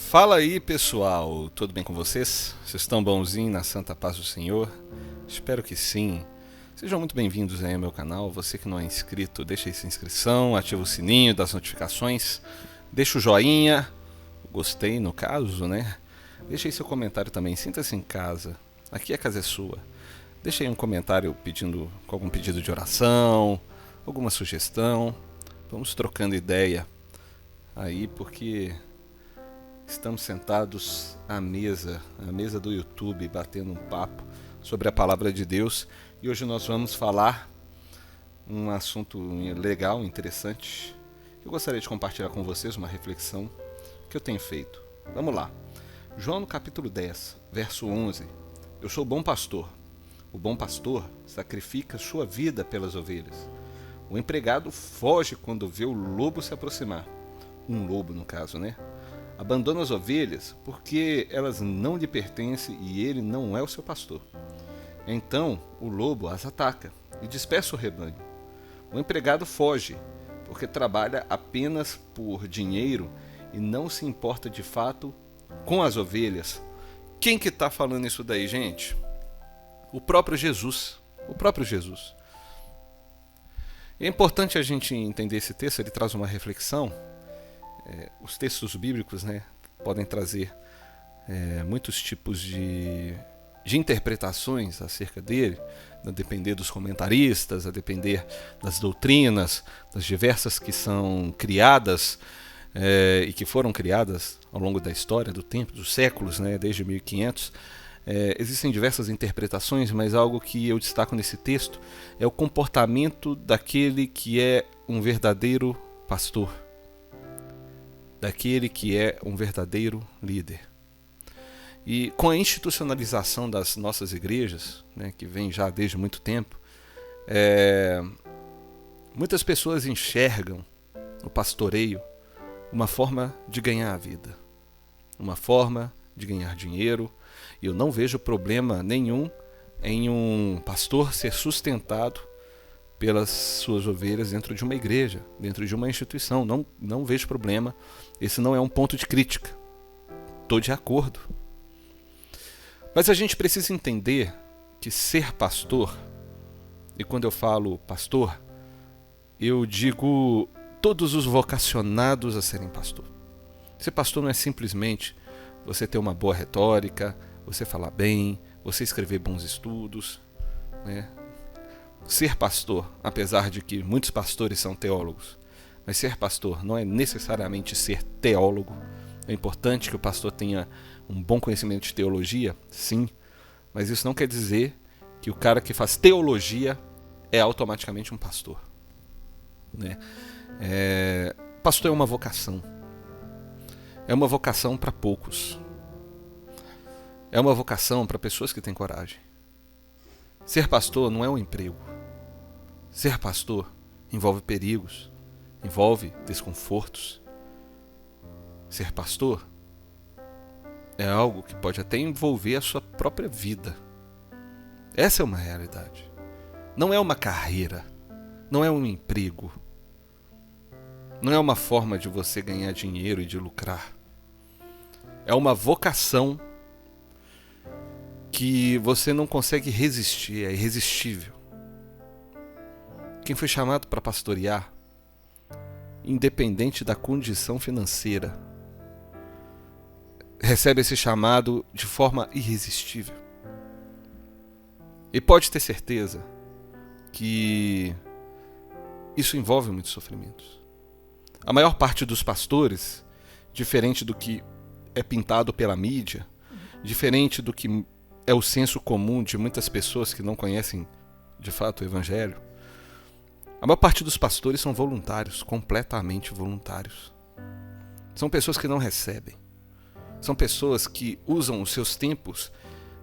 Fala aí, pessoal, tudo bem com vocês? Vocês estão bonzinhos na santa paz do Senhor? Espero que sim. Sejam muito bem-vindos aí ao meu canal. Você que não é inscrito, deixa aí sua inscrição, ativa o sininho das notificações, deixa o joinha, gostei no caso, né? Deixa aí seu comentário também, sinta-se em casa. Aqui a casa é sua. Deixa aí um comentário com algum pedido de oração, alguma sugestão. Vamos trocando ideia aí, porque estamos sentados à mesa do YouTube, batendo um papo sobre a palavra de Deus. E hoje nós vamos falar um assunto legal, interessante. Eu gostaria de compartilhar com vocês uma reflexão que eu tenho feito. Vamos lá. João no capítulo 10, verso 11. Eu sou o bom pastor. O bom pastor sacrifica sua vida pelas ovelhas. O empregado foge quando vê o lobo se aproximar. Um lobo, no caso, né? Abandona as ovelhas porque elas não lhe pertencem e ele não é o seu pastor. Então o lobo as ataca e dispersa o rebanho. O empregado foge porque trabalha apenas por dinheiro e não se importa de fato com as ovelhas. Quem que está falando isso daí, gente? O próprio Jesus. O próprio Jesus. É importante a gente entender esse texto, ele traz uma reflexão. Os textos bíblicos, né, podem trazer muitos tipos de interpretações acerca dele, a depender dos comentaristas, a depender das doutrinas, das diversas que são criadas e que foram criadas ao longo da história, do tempo, dos séculos, né, desde 1500. Existem diversas interpretações, mas algo que eu destaco nesse texto é o comportamento daquele que é um verdadeiro pastor, daquele que é um verdadeiro líder. E com a institucionalização das nossas igrejas, né, que vem já desde muito tempo, muitas pessoas enxergam o pastoreio uma forma de ganhar a vida, uma forma de ganhar dinheiro. E eu não vejo problema nenhum em um pastor ser sustentado pelas suas ovelhas dentro de uma igreja, dentro de uma instituição. Não vejo problema. Esse não é um ponto de crítica. Estou de acordo. Mas a gente precisa entender que ser pastor, e quando eu falo pastor, eu digo todos os vocacionados a serem pastor. Ser pastor não é simplesmente você ter uma boa retórica, você falar bem, você escrever bons estudos, né? Ser pastor, apesar de que muitos pastores são teólogos, mas ser pastor não é necessariamente ser teólogo. É importante que o pastor tenha um bom conhecimento de teologia, sim, mas isso não quer dizer que o cara que faz teologia é automaticamente um pastor, né? Pastor é uma vocação. É uma vocação para poucos. É uma vocação para pessoas que têm coragem. Ser pastor não é um emprego. Ser pastor envolve perigos, envolve desconfortos. Ser pastor é algo que pode até envolver a sua própria vida. Essa é uma realidade. Não é uma carreira, não é um emprego. Não é uma forma de você ganhar dinheiro e de lucrar. É uma vocação que você não consegue resistir, é irresistível. Quem foi chamado para pastorear, independente da condição financeira, recebe esse chamado de forma irresistível. E pode ter certeza que isso envolve muitos sofrimentos. A maior parte dos pastores, diferente do que é pintado pela mídia, diferente do que é o senso comum de muitas pessoas que não conhecem de fato o Evangelho, a maior parte dos pastores são voluntários, completamente voluntários. São pessoas que não recebem. São pessoas que usam os seus tempos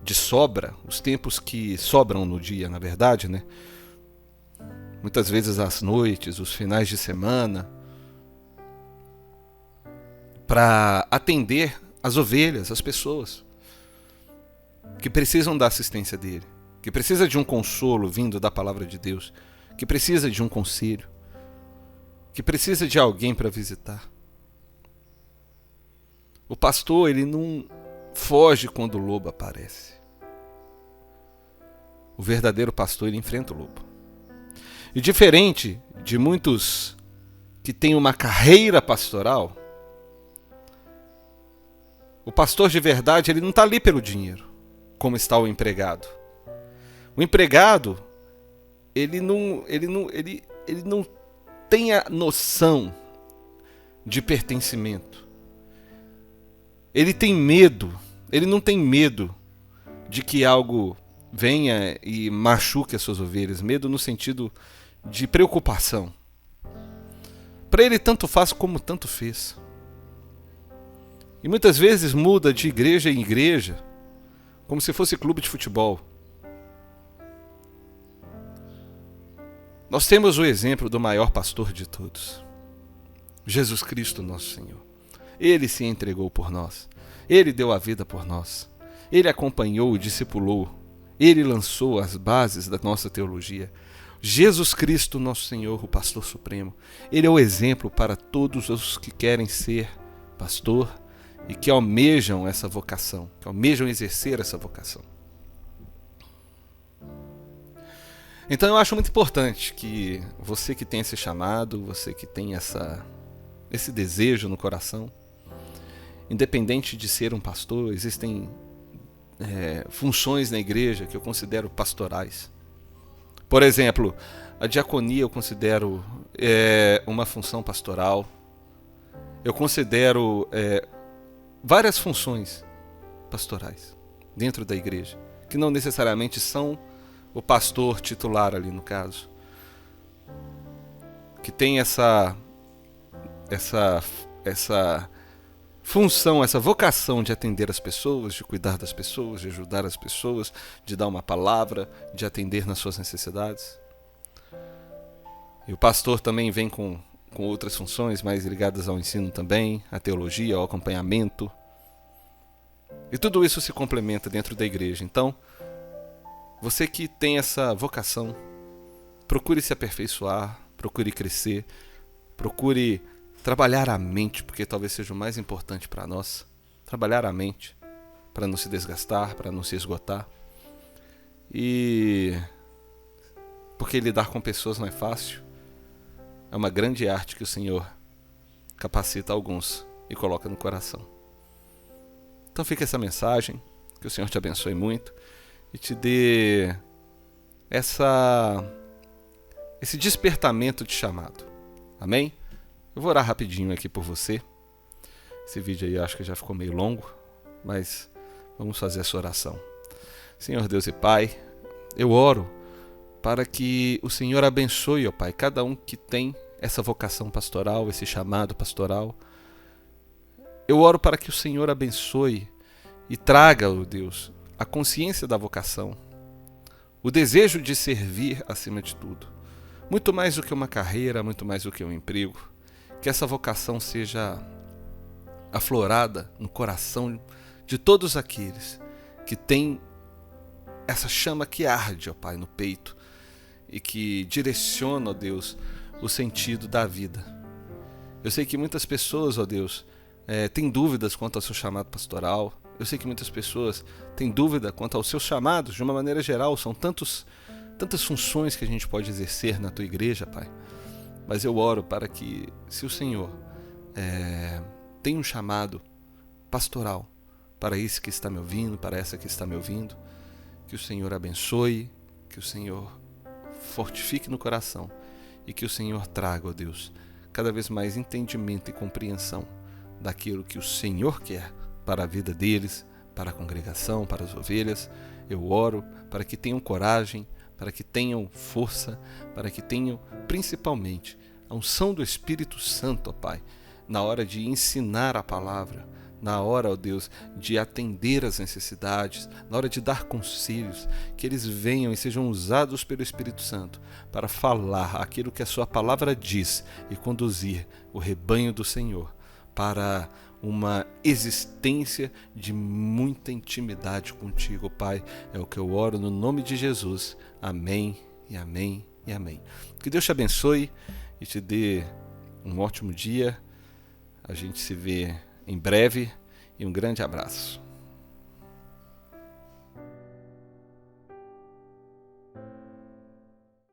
de sobra, os tempos que sobram no dia, na verdade, né? Muitas vezes as noites, os finais de semana, para atender as ovelhas, as pessoas que precisam da assistência dele, que precisa de um consolo vindo da palavra de Deus, que precisa de um conselho, que precisa de alguém para visitar. O pastor, ele não foge quando o lobo aparece. O verdadeiro pastor, ele enfrenta o lobo. E diferente de muitos que têm uma carreira pastoral, o pastor de verdade, ele não está ali pelo dinheiro, como está o empregado. O empregado, ele não tem a noção de pertencimento. Ele tem medo, ele não tem medo de que algo venha e machuque as suas ovelhas. Medo no sentido de preocupação. Para ele tanto faz como tanto fez. E muitas vezes muda de igreja em igreja, como se fosse clube de futebol. Nós temos o exemplo do maior pastor de todos, Jesus Cristo, nosso Senhor. Ele se entregou por nós. Ele deu a vida por nós. Ele acompanhou e discipulou. Ele lançou as bases da nossa teologia. Jesus Cristo, nosso Senhor, o pastor supremo. Ele é o exemplo para todos os que querem ser pastor e que almejam essa vocação, que almejam exercer essa vocação. Então eu acho muito importante que você que tem esse chamado, você que tem esse desejo no coração, independente de ser um pastor, existem funções na igreja que eu considero pastorais. Por exemplo, a diaconia eu considero uma função pastoral. Eu considero várias funções pastorais dentro da igreja, que não necessariamente são o pastor titular ali no caso, que tem essa função, essa vocação de atender as pessoas, de cuidar das pessoas, de ajudar as pessoas, de dar uma palavra, de atender nas suas necessidades. E o pastor também vem com outras funções mais ligadas ao ensino também, à teologia, ao acompanhamento. E tudo isso se complementa dentro da igreja. Então, você que tem essa vocação, procure se aperfeiçoar, procure crescer, procure trabalhar a mente, porque talvez seja o mais importante para nós. Trabalhar a mente, para não se desgastar, para não se esgotar. E porque lidar com pessoas não é fácil. É uma grande arte que o Senhor capacita alguns e coloca no coração. Então fica essa mensagem, que o Senhor te abençoe muito e te dê esse despertamento de chamado. Amém? Eu vou orar rapidinho aqui por você. Esse vídeo aí eu acho que já ficou meio longo, mas vamos fazer essa oração. Senhor Deus e Pai, eu oro para que o Senhor abençoe, ó Pai, cada um que tem essa vocação pastoral, esse chamado pastoral. Eu oro para que o Senhor abençoe e traga, ó Deus, a consciência da vocação, o desejo de servir acima de tudo. Muito mais do que uma carreira, muito mais do que um emprego. Que essa vocação seja aflorada no coração de todos aqueles que têm essa chama que arde, ó Pai, no peito e que direciona, ó Deus, o sentido da vida. Eu sei que muitas pessoas, ó Deus, têm dúvidas quanto ao seu chamado pastoral. Eu sei que muitas pessoas têm dúvida quanto aos seus chamados, de uma maneira geral. São tantas funções que a gente pode exercer na Tua igreja, Pai. Mas eu oro para que, se o Senhor tem um chamado pastoral para esse que está me ouvindo, para essa que está me ouvindo, que o Senhor abençoe, que o Senhor fortifique no coração e que o Senhor traga, ó Deus, cada vez mais entendimento e compreensão daquilo que o Senhor quer para a vida deles, para a congregação, para as ovelhas. Eu oro para que tenham coragem, para que tenham força, para que tenham principalmente a unção do Espírito Santo, ó Pai, na hora de ensinar a palavra, na hora, ó Deus, de atender às necessidades, na hora de dar conselhos, que eles venham e sejam usados pelo Espírito Santo para falar aquilo que a sua palavra diz e conduzir o rebanho do Senhor para uma existência de muita intimidade contigo, Pai. É o que eu oro no nome de Jesus. Amém, e amém, e amém. Que Deus te abençoe e te dê um ótimo dia. A gente se vê em breve e um grande abraço.